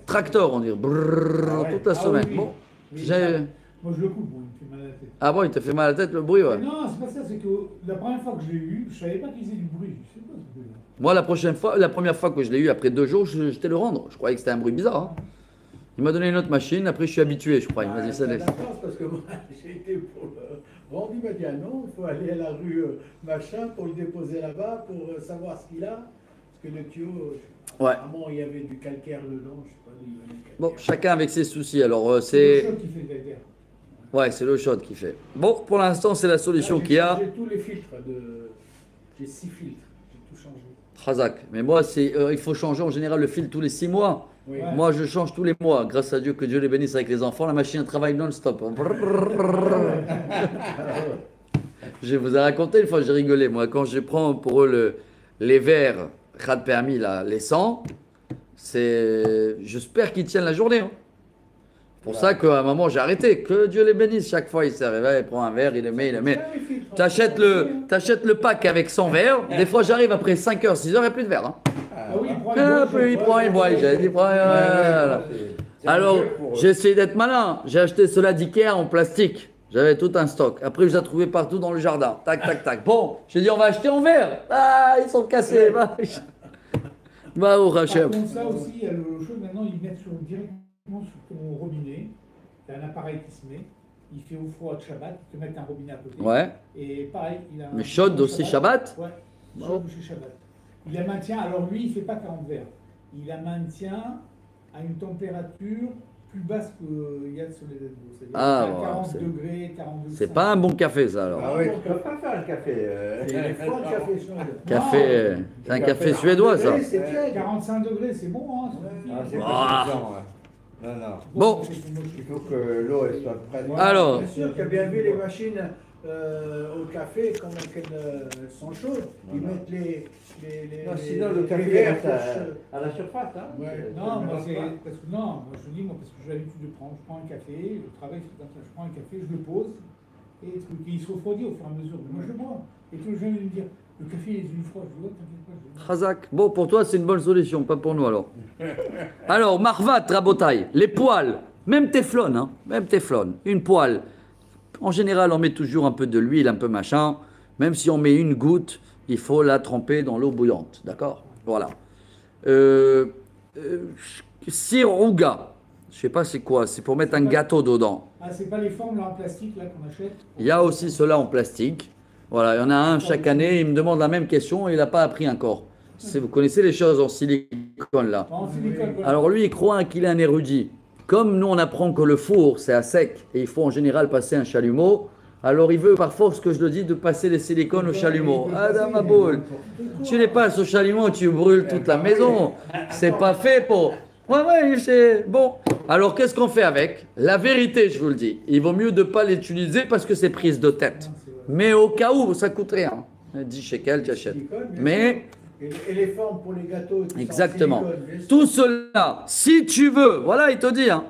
Tracteur, on dirait. Brrr,
Ah ouais.
toute la semaine.
oui.
Bon,
Oui,
j'ai-
Moi, je le coupe, bon, il me fait mal à la tête.
Ah bon, il te fait mal à la tête le bruit, ouais.
Non, c'est pas ça, c'est que la première fois que je l'ai eu, je savais pas qu'il faisait du bruit. Je sais pas ce bruit-là.
Moi, la première fois que je l'ai eu, après 2 jours, j'étais le rendre. Je croyais que c'était un bruit bizarre. Hein. Il m'a donné une autre machine. Après, je suis habitué, je crois. Il m'a dit ça.
C'est la chance parce que moi j'ai été pour le rendre. Il m'a dit ah non, il faut aller à la rue machin pour le déposer là-bas pour savoir ce qu'il a. Parce que le tuyau,
Ouais.
apparemment il y avait du calcaire dedans, je sais pas d'où il venait le calcaire.
Bon, chacun avec ses soucis. Alors,
C'est le
c'est.
choc qui fait de la guerre.
Ouais, c'est l'eau chaude qui fait. Bon, pour l'instant, c'est la solution
Là,
qu'il y a.
J'ai tous les filtres j'ai 6 filtres, j'ai tout changé.
Khazak. Mais moi, il faut changer en général le fil tous les 6 mois.
Oui.
Ouais.
Moi, je change tous les mois. Grâce à Dieu, que Dieu les bénisse avec les enfants, la machine travaille non-stop. Je vous ai raconté une fois, j'ai rigolé. Moi, quand je prends pour eux les verres, Khad permis, là, les 100, j'espère qu'ils tiennent la journée. Hein. Pour ça qu'à un moment, j'ai arrêté. Que Dieu les bénisse. Chaque fois, il se réveille, il prend un verre, il le met, il le met. T'achètes le pack avec 100 verres. Des fois, j'arrive après 5 heures, 6 heures, il n'y a plus de verre. Hein.
Ah oui, il prend
Ah,
une
puis il prend, il boit, il prend. Voilà. Alors, j'ai essayé d'être malin. J'ai acheté cela d'Ikea en plastique. J'avais tout un stock. Après, je les ai trouvés partout dans le jardin. Tac, tac, tac. Bon, j'ai dit, on va acheter en verre. Ah, ils sont cassés. Bah, au
Par
Rachem.
contre, ça aussi, il y a l'eau chaude, maintenant, ils mettent directement sur ton robinet. Tu as un appareil qui se met, il fait eau froide Shabbat, ils te mettent un robinet à côté.
Ouais.
Et pareil, il a un.
Mais chaude aussi Shabbat.
Ouais, chaude aussi Shabbat. Il la maintient, alors lui, il ne fait pas 40 verres. Il la maintient à une température plus basse qu'il y a sur les Red Bull. C'est-à-dire
Ah,
à
ouais,
40
c'est-
degrés, 42
C'est pas un bon café, ça, alors.
Ah oui, tu peux pas faire le café.
Il est froid le café chaud.
Café, c'est un café suédois, ça.
Oui, c'est tiède.
45 degrés, c'est bon, hein, ça suffit.
Ah, c'est
Ah.
pas suffisant, ouais. Non, non.
Bon.
Il faut que l'eau elle soit prête.
Alors.
Bien sûr, tu as bien vu les machines au café, comment elles sont chaudes. Ils
Non, non.
mettent les
Non, sinon le
les
café
verres
reste à la surface. Hein.
Ouais.
Non, moi, c'est parce que non, moi, je dis moi parce que j'ai l'habitude de prendre, je prends un café, je travaille, je prends un café, je le pose et il se refroidit au fur et à mesure. Moi je le bois. Et tout le jeune me dire le café il est devenu froid, je dis ouais, t'inquiète pas, je le bois.
Khazak. Bon, pour toi, c'est une bonne solution, pas pour nous, alors. Alors, Marvat, Rabotaille, les poêles, même Teflon, hein, même Teflon, une poêle. En général, on met toujours un peu de l'huile, un peu machin. Même si on met une goutte, il faut la tremper dans l'eau bouillante, d'accord? Voilà. Sirouga, je sais pas c'est quoi, c'est pour mettre un gâteau dedans.
Ah, c'est pas les formes là en plastique là qu'on achète.
Il y a aussi cela en plastique. Voilà, il y en a un chaque année, il me demande la même question et il n'a pas appris encore. Vous connaissez les choses en silicone là.
En silicone, voilà.
Alors lui, il croit qu'il est un érudit. Comme nous, on apprend que le four, c'est à sec et il faut en général passer un chalumeau, alors il veut par force que je le dise de passer les silicones au chalumeau. Adam Aboul, tu les passes au chalumeau, tu brûles toute la maison. C'est pas fait pour... Ouais, c'est... Bon. Alors qu'est-ce qu'on fait avec? La vérité, je vous le dis, il vaut mieux de ne pas l'utiliser parce que c'est prise de tête. Mais au cas où, ça coûte rien. 10 shekels, tu achètes.
Silicone, bien
Mais...
Et les formes pour les gâteaux. tout ça en
Exactement.
silicone, bien sûr.
Tout cela, si tu veux, voilà, il te dit, hein,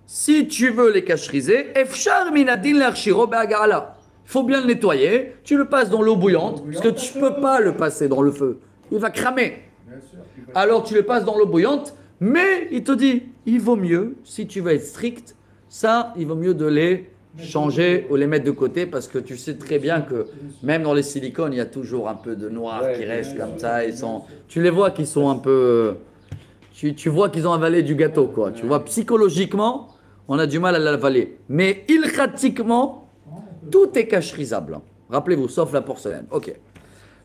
si tu veux les cacheriser, efshar minadin l'archiro be'agala. Il faut bien le nettoyer. Tu le passes dans l'eau bouillante, parce que tu ne peux pas le passer dans le feu. Il va cramer.
Bien sûr. Puis parce-
Alors tu le passes dans l'eau bouillante, mais il te dit, il vaut mieux, si tu veux être strict, ça, il vaut mieux de les changer ou les mettre de côté, parce que tu sais très bien que même dans les silicones, il y a toujours un peu de noir
Ouais,
qui reste
bien
comme
sûr,
ça. Tu les vois qu'ils sont un peu... Tu vois qu'ils ont avalé du gâteau, quoi. Tu vois, psychologiquement, on a du mal à l'avaler. Mais ilchatiquement, tout est cacherisable. Rappelez-vous, sauf la porcelaine. Ok.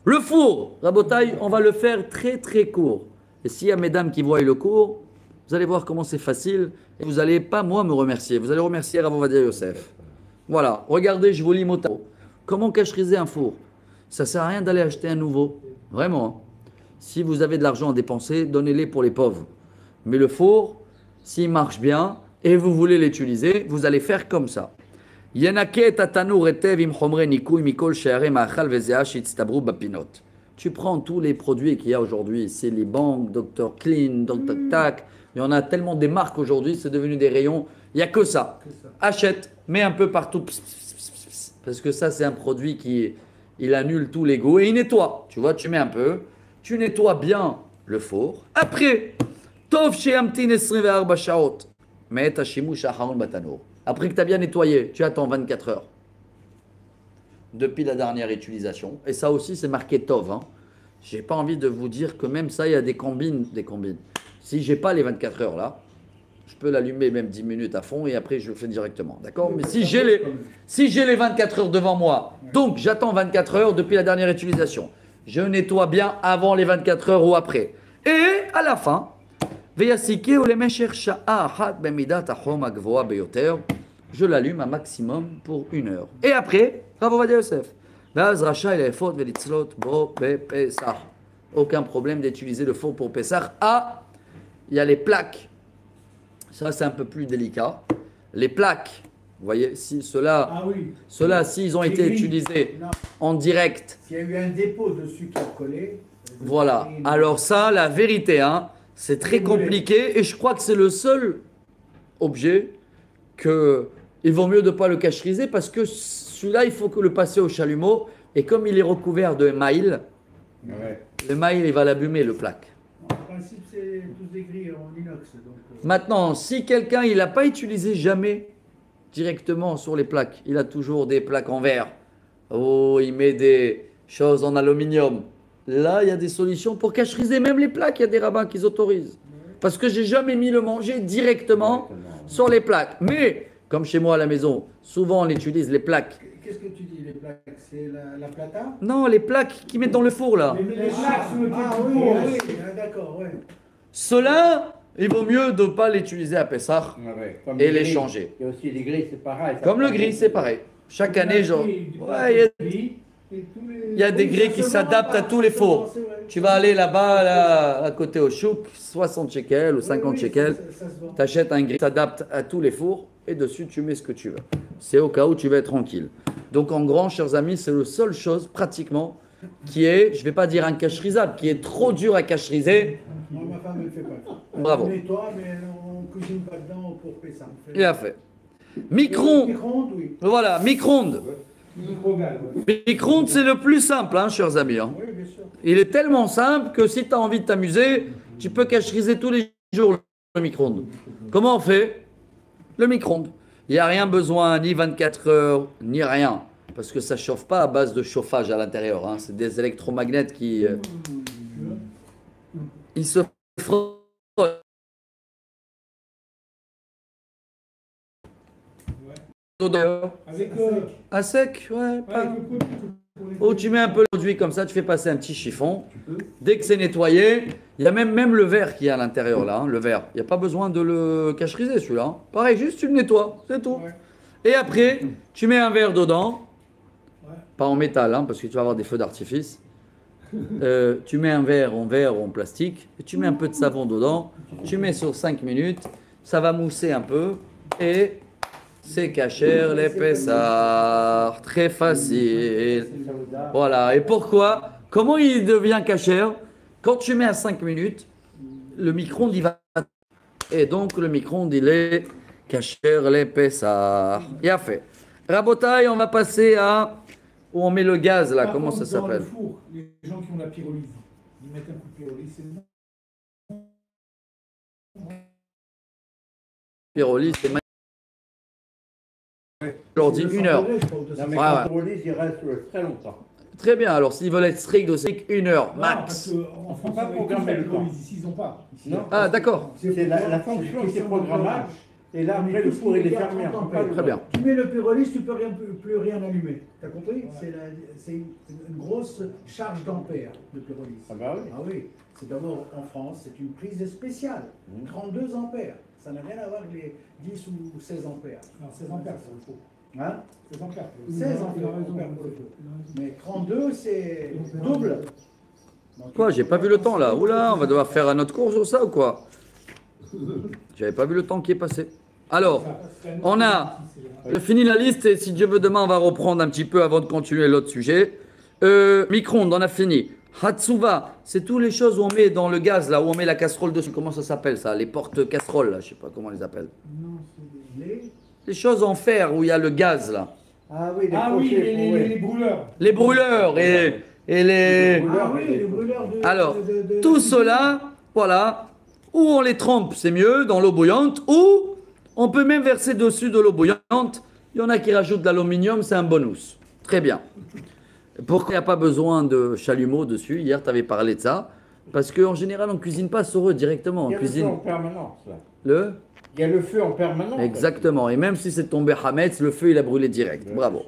Le four, Rabotaille, on va le faire très très court. Et s'il y a mesdames qui voient le cours, vous allez voir comment c'est facile. Et vous n'allez pas, moi, me remercier. Vous allez remercier Rav Ovadia Yosef. Voilà. Regardez, je vous lis mot à mot. Comment cacheriser un four? Ça ne sert à rien d'aller acheter un nouveau. Vraiment. Si vous avez de l'argent à dépenser, donnez-les pour les pauvres. Mais le four, s'il marche bien et vous voulez l'utiliser, vous allez faire comme ça. ינקה את התנור היטב עם חומרי ניקוי מכל שערי מאכל וזיעה שהצטברו בפינות. Tu prends tous les produits qu'il y a aujourd'hui, c'est les banques, Dr. Clean, Dr. Tac, il y en a tellement des marques aujourd'hui, c'est devenu des rayons, il n'y a que ça. Achète, mets un peu partout, parce que ça c'est un produit qui il annule tous les goûts et il nettoie. Tu vois, tu mets un peu, tu nettoies bien le four. Après, tov she'amtin 24 shaot, mets ta shimush acharon batanour. Après que tu as bien nettoyé, tu attends 24 heures. Depuis la dernière utilisation. Et ça aussi, c'est marqué Tov. Hein. Je n'ai pas envie de vous dire que même ça, il y a des combines. Si je n'ai pas les 24 heures là, je peux l'allumer même 10 minutes à fond et après, je le fais directement. D'accord? Mais si j'ai les 24 heures devant moi, donc j'attends 24 heures depuis la dernière utilisation. Je nettoie bien avant les 24 heures ou après. Et à la fin, je l'allume un maximum pour 1 heure. Et après, Rav Ovadia Yosef. Aucun problème d'utiliser le four pour Pessah. Ah, il y a les plaques. Ça, c'est un peu plus délicat. Les plaques, vous voyez, si ceux-là, s'ils ont été utilisés en direct.
S'il y a eu un dépôt dessus qui a collé.
Voilà. Alors ça, la vérité, hein, c'est très compliqué. Et je crois que c'est le seul objet que il vaut mieux de ne pas le cacheriser parce que celui-là, il faut que le passer au chalumeau. Et comme il est recouvert de maïl, le maïl, il va l'abîmer, le plaque.
En principe, c'est tous des grilles en inox. Donc,
Maintenant, si quelqu'un, il n'a pas utilisé jamais directement sur les plaques, il a toujours des plaques en verre, il met des choses en aluminium. Là, il y a des solutions pour cacheriser même les plaques. Il y a des rabbins qui autorisent. Parce que j'ai jamais mis le manger directement sur les plaques. Mais, comme chez moi à la maison, souvent on utilise les plaques.
Qu'est-ce que tu dis, les plaques? C'est la plata?
Non, les plaques qu'ils mettent dans le four là.
Les plaques sur le
d'accord, ouais.
Ceux-là, il vaut mieux de ne pas l'utiliser à Pessah et les changer.
Il y a aussi les grilles, c'est pareil.
Comme le gris, c'est pareil. Chaque année, il y a des grilles qui s'adaptent à tous les fours. Tu vas aller là-bas, à côté au chouk, 60 shekels ou 50 shekels. Tu achètes un grill qui s'adapte à tous les fours et dessus, tu mets ce que tu veux. C'est au cas où tu veux être tranquille. Donc, en grand, chers amis, c'est la seule chose, pratiquement, qui est, je ne vais pas dire incacherisable, qui est trop dur à cacheriser.
Moi, ma femme, elle ne fait pas.
Bravo.
On nettoie, mais on ne cuisine pas dedans pour faire ça.
Il a fait. Micro-ondes.
Micro-ondes, oui.
Voilà, micro-ondes. Micro-ondes, c'est le plus simple, hein, chers amis. Hein.
Oui, bien sûr.
Il est tellement simple que si tu as envie de t'amuser, tu peux cacheriser tous les jours le micro-ondes. Comment on fait? Le micro-ondes. Il n'y a rien besoin, ni 24 heures, ni rien. Parce que ça ne chauffe pas à base de chauffage à l'intérieur. Hein. C'est des électromagnétiques qui... ils se frottent. À sec, ouais. Ou tu mets un peu d'eau comme ça, tu fais passer un petit chiffon. Dès que c'est nettoyé, il y a même le verre qui est à l'intérieur là, hein, le verre. Il n'y a pas besoin de le cacheriser celui-là. Hein. Pareil, juste tu le nettoies, c'est tout. Et après, tu mets un verre dedans. Pas en métal, hein, parce que tu vas avoir des feux d'artifice. Tu mets un verre ou en plastique, et tu mets un peu de savon dedans, tu mets sur 5 minutes, ça va mousser un peu, et c'est kasher les Pessah. Très facile. Voilà. Et pourquoi? Comment il devient kasher? Quand tu mets à 5 minutes, le micro-ondes, il va... Et donc, le micro-ondes, il est kasher les Pessah. Il a fait. Rabotaille, on va passer à... Où on met le gaz là, comment ça s'appelle?
Les gens qui ont la pyrolyse, ils mettent un coup de pyrolyse, c'est bon.
Pyrolyse, c'est magnifique. Je leur dis 1 heure.
Non, mais quand on pyrolyse, il reste très longtemps.
Très bien, alors s'ils veulent être strict de strict, 1 heure, max.
En France, pas programmer le pyrolyse, ici ils n'ont pas.
Non.
Ah, d'accord.
C'est la fonction qui est programmable. Et là, après, le four, il est fermé.
Très bien.
Tu mets le pyrolyse, tu ne peux plus rien allumer. Tu as compris? C'est une grosse charge d'ampères, le pyrolyse.
Ah bah oui.
Ah oui. C'est d'abord, en France, c'est une prise spéciale. 32 ampères. Ça n'a rien à voir avec les 10 ou 16 ampères.
Non, 16 ampères, c'est le faux.
Hein?
16 ampères.
16 ampères pour le feu. Mais 32, c'est double.
Quoi, j'ai pas vu le temps là. Oula, on va devoir faire un autre cours sur ça ou quoi? J'avais pas vu le temps qui est passé. Alors, on a fini la liste et si Dieu veut, demain, on va reprendre un petit peu avant de continuer l'autre sujet. Micro-ondes, on a fini. Hatsuva, c'est toutes les choses où on met dans le gaz, là, où on met la casserole dessus. Comment ça s'appelle ça? Les portes-casseroles, là, je sais pas comment on les appelle.
Non, c'est des...
Les choses en fer où il y a le gaz, là.
Ah oui, les
Ah oui,
crochets,
les brûleurs.
Les brûleurs et les...
Ah oui, les brûleurs de.
Alors,
de
tout cela, voilà, ou on les trempe, c'est mieux, dans l'eau bouillante, ou on peut même verser dessus de l'eau bouillante. Il y en a qui rajoutent de l'aluminium, c'est un bonus. Très bien. Pourquoi il n'y a pas besoin de chalumeau dessus? Hier, tu avais parlé de ça. Parce qu'en général, on ne cuisine pas sur eux directement. On
Il y a le feu
cuisine
en permanence, là.
le...
Il y a le feu en permanence.
Exactement. Et même si c'est tombé Hametz, le feu, il a brûlé direct. Bravo.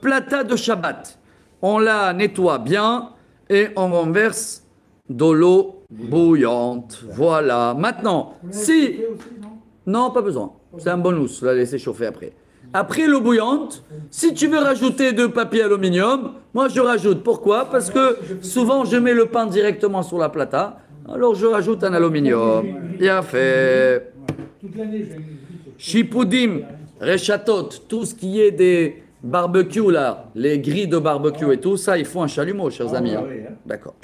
Plata de Shabbat. On la nettoie bien et on renverse de l'eau bouillante. Voilà. Maintenant, si... Non, pas besoin. C'est un bonus. La laisser chauffer après. Après l'eau bouillante, si tu veux rajouter de papier aluminium, moi je rajoute. Pourquoi? Parce que souvent je mets le pain directement sur la plata. Alors je rajoute un aluminium. Bien fait.
Toute l'année, j'ai
Chipudim, rechatot, tout ce qui est des barbecues là, les grilles de barbecue et tout ça, il faut un chalumeau, chers amis. Hein.
oui, hein.
D'accord.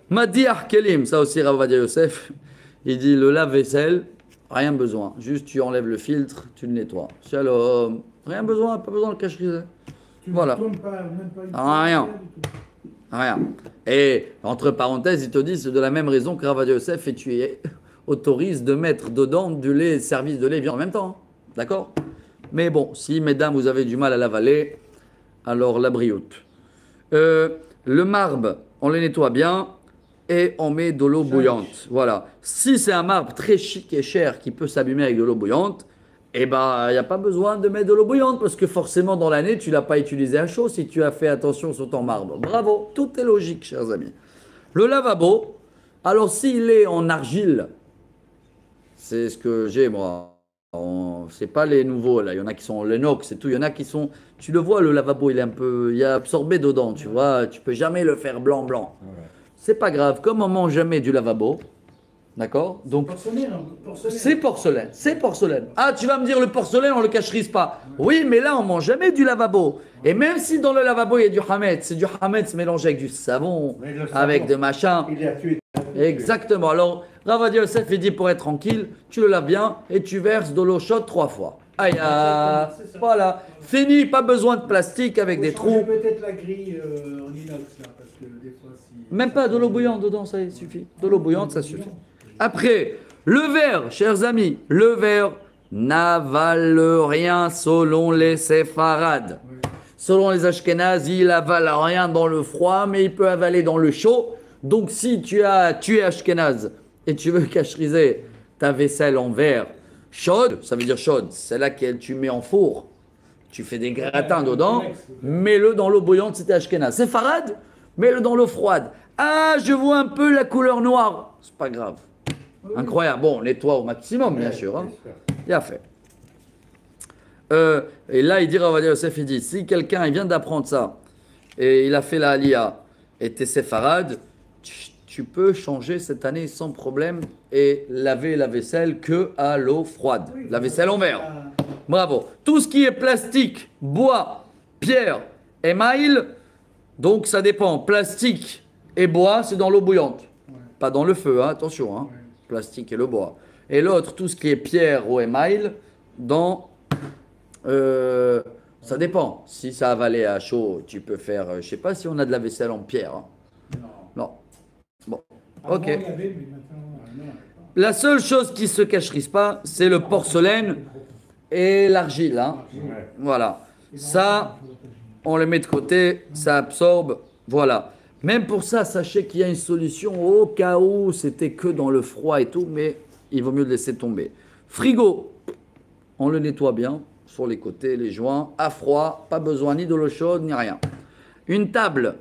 Madi Arkelim, ça aussi Rav Ovadia Yosef, il dit le lave-vaisselle, rien besoin. Juste tu enlèves le filtre, tu le nettoies. Shalom. Rien besoin, pas besoin de le cacher. Voilà. Rien. Rien. Et entre parenthèses, il te dit c'est de la même raison que Rav Ovadia Yosef et tu autorise de mettre dedans du lait, service de lait bien en même temps. Hein. D'accord? Mais bon, si mesdames vous avez du mal à l'avaler, alors la brioute. Le marbre, on le nettoie bien et on met de l'eau bouillante. Voilà. Si c'est un marbre très chic et cher qui peut s'abîmer avec de l'eau bouillante, eh ben, il n'y a pas besoin de mettre de l'eau bouillante parce que forcément dans l'année, tu ne l'as pas utilisé à chaud si tu as fait attention sur ton marbre. Bravo, tout est logique, chers amis. Le lavabo, alors s'il est en argile, c'est ce que j'ai moi. C'est pas les nouveaux là. Il y en a qui sont en l'inox et tout. Il y en a qui sont. Tu le vois, le lavabo, il est un peu. Il est absorbé dedans, tu vois. Tu peux jamais le faire blanc.
Ouais.
C'est pas grave. Comme on mange jamais du lavabo, d'accord? Donc
Porcelaine.
c'est porcelaine. C'est porcelaine. Ah, tu vas me dire le porcelaine, on le cacherise pas. Oui, mais là, on mange jamais du lavabo. Et même si dans le lavabo il y a du hametz, c'est du hametz mélangé avec du savon,
Mais le savon,
avec des machins.
Il a tué.
Exactement. Alors, Rav Ovadia Yosef, il dit pour être tranquille, tu le laves bien et tu verses de l'eau chaude 3 fois. Aïe, voilà. Fini, pas besoin de plastique avec des trous.
Peut-être la grille en inox là, parce que des fois si.
Même pas de l'eau bouillante dedans, ça suffit. De l'eau bouillante, ça suffit. Après, le verre, chers amis, le verre n'avale rien selon les séfarades. Selon les ashkénazes, il avale rien dans le froid, mais il peut avaler dans le chaud. Donc, si tu es ashkénaze et tu veux cacheriser ta vaisselle en verre chaude, ça veut dire chaude, c'est là que tu mets en four. Tu fais des gratins dedans, mets-le dans l'eau bouillante si t'es ashkénaze. C'est farad, mets-le dans l'eau froide. Ah, je vois un peu la couleur noire. C'est pas grave. Incroyable. Bon, on nettoie au maximum, bien sûr. Hein. Bien fait. Et là, il dit, Rav Ovadia Yosef, il dit, si quelqu'un il vient d'apprendre ça, et il a fait la Aliyah, et t'es séfarade, tu peux changer cette année sans problème et laver la vaisselle que à l'eau froide. La vaisselle en verre. Bravo. Tout ce qui est plastique, bois, pierre, émail, donc ça dépend. Plastique et bois, c'est dans l'eau bouillante. Pas dans le feu, hein, attention. Hein. Plastique et le bois. Et l'autre, tout ce qui est pierre ou émail, dans... ça dépend. Si ça avalé à chaud, tu peux faire... je sais pas si on a de la vaisselle en pierre. Hein. Non. Bon. Ok. La seule chose qui se cacherise pas, c'est le porcelaine et l'argile. Hein. Voilà. Ça, on le met de côté, ça absorbe. Voilà. Même pour ça, sachez qu'il y a une solution au cas où c'était que dans le froid et tout, mais il vaut mieux le laisser tomber. Frigo, on le nettoie bien sur les côtés, les joints, à froid, pas besoin ni de l'eau chaude ni rien. Une table,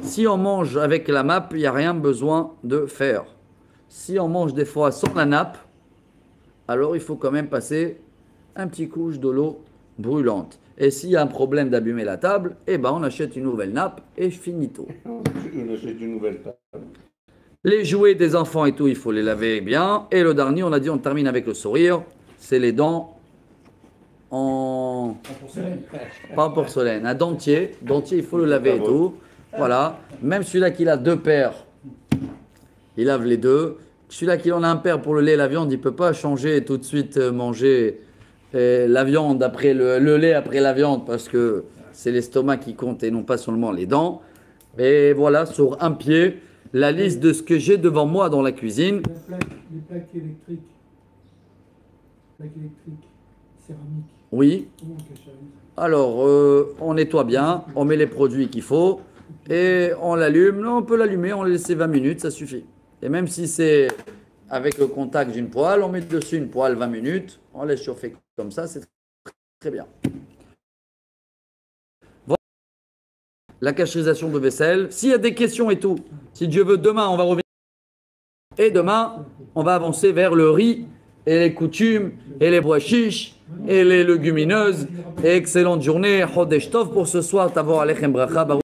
si on mange avec la nappe, il n'y a rien besoin de faire. Si on mange des fois sans la nappe, alors il faut quand même passer un petit couche de l'eau brûlante. Et s'il y a un problème d'abîmer la table, eh ben on achète une nouvelle nappe et finito.
On achète une nouvelle table.
Les jouets des enfants et tout, il faut les laver bien. Et le dernier, on a dit, on termine avec le sourire. C'est les dents en... Pas en porcelaine, un dentier. Dentier, il faut le laver et tout. Voilà. Même celui-là qui a deux paires, il lave les deux. Celui-là qui en a un paire pour le lait et la viande, il ne peut pas changer et tout de suite manger la viande après le lait après la viande parce que c'est l'estomac qui compte et non pas seulement les dents. Et voilà, sur un pied, la liste de ce que j'ai devant moi dans la cuisine.
Les plaques électriques. Céramique.
Oui.
Comment on cache ça?
Alors, on nettoie bien, on met les produits qu'il faut et on l'allume. Là, on peut l'allumer, on le laisse 20 minutes, ça suffit. Et même si c'est avec le contact d'une poêle, on met dessus une poêle 20 minutes, on laisse chauffer comme ça, c'est très bien. Voilà la cacherisation de vaisselle. S'il y a des questions et tout, si Dieu veut, demain, on va revenir. Et demain, on va avancer vers le riz et les coutumes et les pois chiches et les légumineuses. Et excellente journée, Chodesh Tov pour ce soir. Tavor Alechem Bracha.